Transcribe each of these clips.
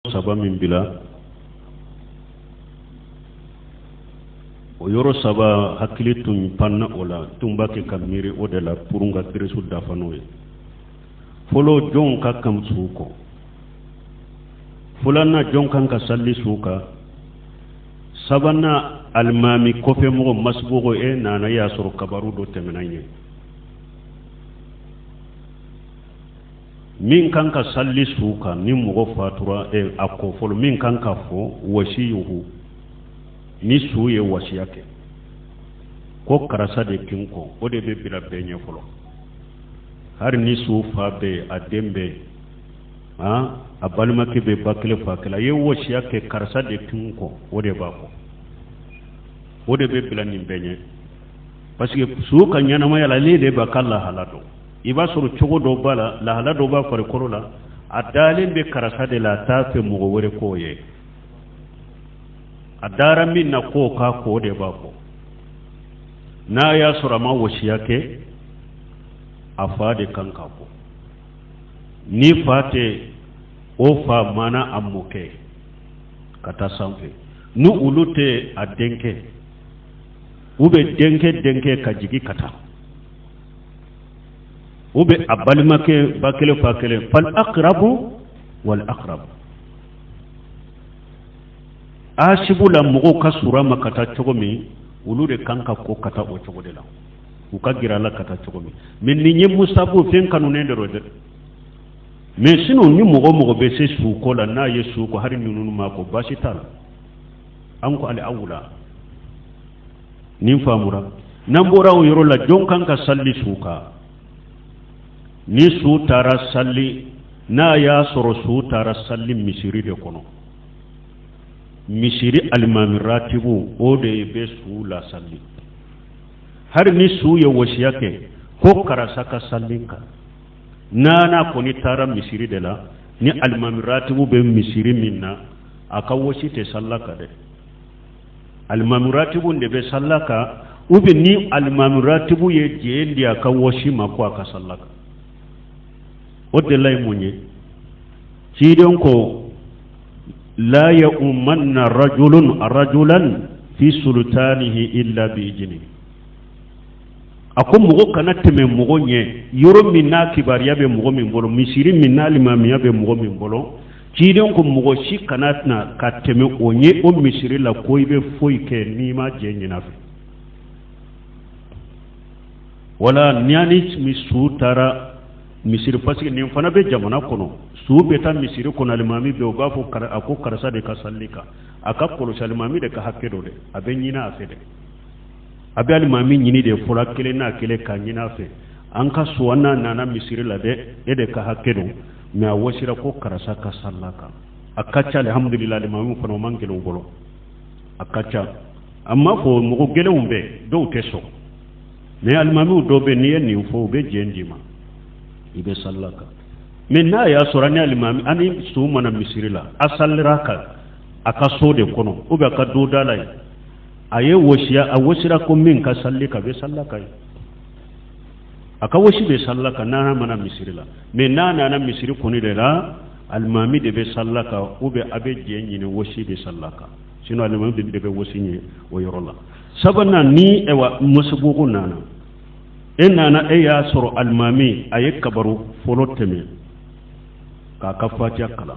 saba min bila o yoro saba hakili tun panna ola tumba ke kamiri o de la purunga kristu dafanoye folo jon ka kam suko fulana jon kan ka salli suka sabana almami kofe mo masbugo e nana ya soro kabaru do temenanye min kan ka salli suka ni mo fatura e akko folo min kan ka fo wasiyuhu ni suye wasiyake ko karasa de kinko o de be bila benye folo har ni su fa be adembe a balma ke be bakle fakla ye wasiyake karasa de kinko o de bako o de be bila ni benye parce que su kan yana ma yala le de bakalla halado iba suru chogo do bala la halado ba fare korola adale be karasa de la tafe mo wore ko ye adara min na ko ka ko de ba ko na ya sura ma wasiya ke afade kanka ko ni fate o fa mana amuke kata sanfe nu ulute adenke ube denke ka jigi kata ube abalimake bakele fakele fal aqrabu wal aqrab ashibula mugo kasura makata chogomi ulude kanka ko kata o chogode la ukagira la kata chogomi min ni nyem musabu fen kanu ne ndero de mais sino ni mugo be se su ko la na yesu ko hari nunu mako basital anko ali awula nin famura nambora o yoro la jonkan ka salli suka ni su tara salli na ya soro su tara salli misiri de kono misiri alimami ratibu o de be su la salli har ni su ye wasiyake ko karasa ka sallinka nana ko ni tara misiri de la ni alimami ratibu be misiri minna aka wasite sallaka de alimami ratibu de be sallaka ubi ni alimami ratibu ye je ndi aka washima ko aka sallaka o de lay munye ci don ko la ya ummanna rajulan fi sultanihi illa bi ijni akum mugo kana teme mugo nye yoro minna kibariya be mugo min bolo misiri minna limamiya be mugo min bolo ci don ko mugo shi kanatna ka teme onye o misiri la koybe foyke ni ma je nyina fe wala nyani mi sutara misiri parce que nin fana be jamana kono su be ta misiri kono alimami be o ba fo ako karasa de ka sallika aka kolo alimami de ka hakkedo de abe nyina afe de abe alimami nyini de fura kele na kele ka nyina afe an ka suwana nana misiri la de de ka hakkedo me a wasira ko karasa ka sallaka akacha alhamdulillah alimami fana mangelo golo akacha amma fo mo gele umbe do teso me alimami do be ni fo be jenjima ibe sallaka minna ya surani alimami ani su mana misirila asalliraka aka so de kono ube aka do dalai aye woshiya a wosira ko min ka sallika be sallaka aka woshi be sallaka nana mana misirila minna nana misiri koni de la alimami de be sallaka ube abe jenyi ne woshi de sallaka sino alimami de be woshi ni o yorola sabana ni ewa musubugo nana enana ya soro almami aye kabaru folo teme ka kafati akala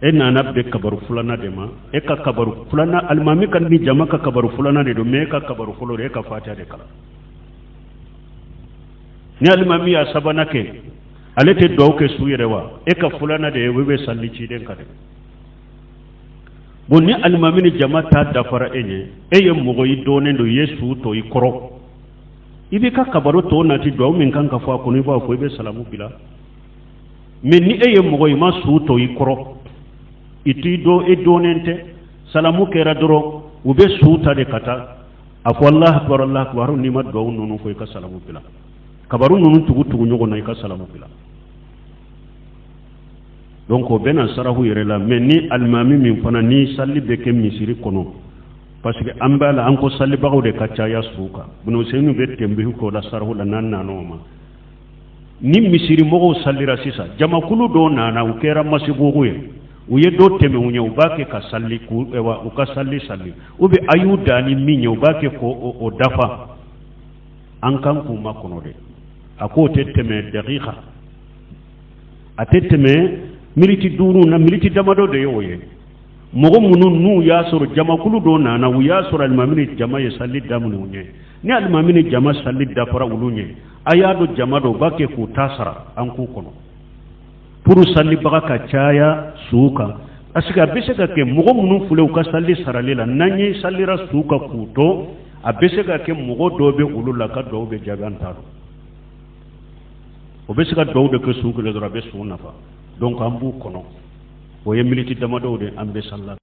enana be kabaru fulana dema ka kabaru fulana almami kan ni jama ka kabaru fulana de do me ka kabaru folo de ka fati de kala ni almami ya sabana ke alete do ke suyerewa ka fulana de webe salli ci den kade bonni almami ni jama ta dafara enye eye mogo yi donen do yesu to yi koro ibi ka kabaro to nati do min kan ka fa ko ni ba ko be salamu bila min ni eye mogo ma su to ikro iti do e donente salamu kera doro ube su ta de kata afu allah akbar ni ma do nunu ko ka salamu bila kabaru nunu tugu nyogo na ka salamu bila donc o bena sarahu yere la men ni almami min fana ni salli be ke misiri kono parce que ambala anko salli bago de kacha ya suka buno senu be tembe ko la sarhu la nanna noma ni misiri mogo sallira sisa jama kulu do nana ukera masibugo ye u ye do teme u ɲɛ u b'a kɛ ka salli u ka salli u bɛ a y'u dan ni min ye u b'a kɛ ko o dafa an kan k'u makɔnɔ de a k'o tɛ tɛmɛ daqiqa a tɛ tɛmɛ miniti 5 na miniti damadɔ de ye o ye mɔgɔ minnu n'u y'a sɔrɔ jamakulu dɔ nana u y'a sɔrɔ alimami ni jama ye salli daminɛ u ɲɛ ni alimami ni jama salli dafara olu ɲɛ a y'a dɔn jama dɔ u b'a kɛ k'u ta sara an k'u kɔnɔ pour sallibaga ka caya su kan parce que a bɛ se ka kɛ mɔgɔ minnu filɛ u ka salli sarali la n'an ye sallira su kan k'u to a bɛ se ka kɛ mɔgɔ dɔw bɛ olu la ka dɔw bɛ jaabi an t'a dɔn o bɛ se ka dɔw de kɛ su kelen dɔrɔn a bɛ su nafa donc an b'u kɔnɔ o ye miniti damadɔ de an bɛ salla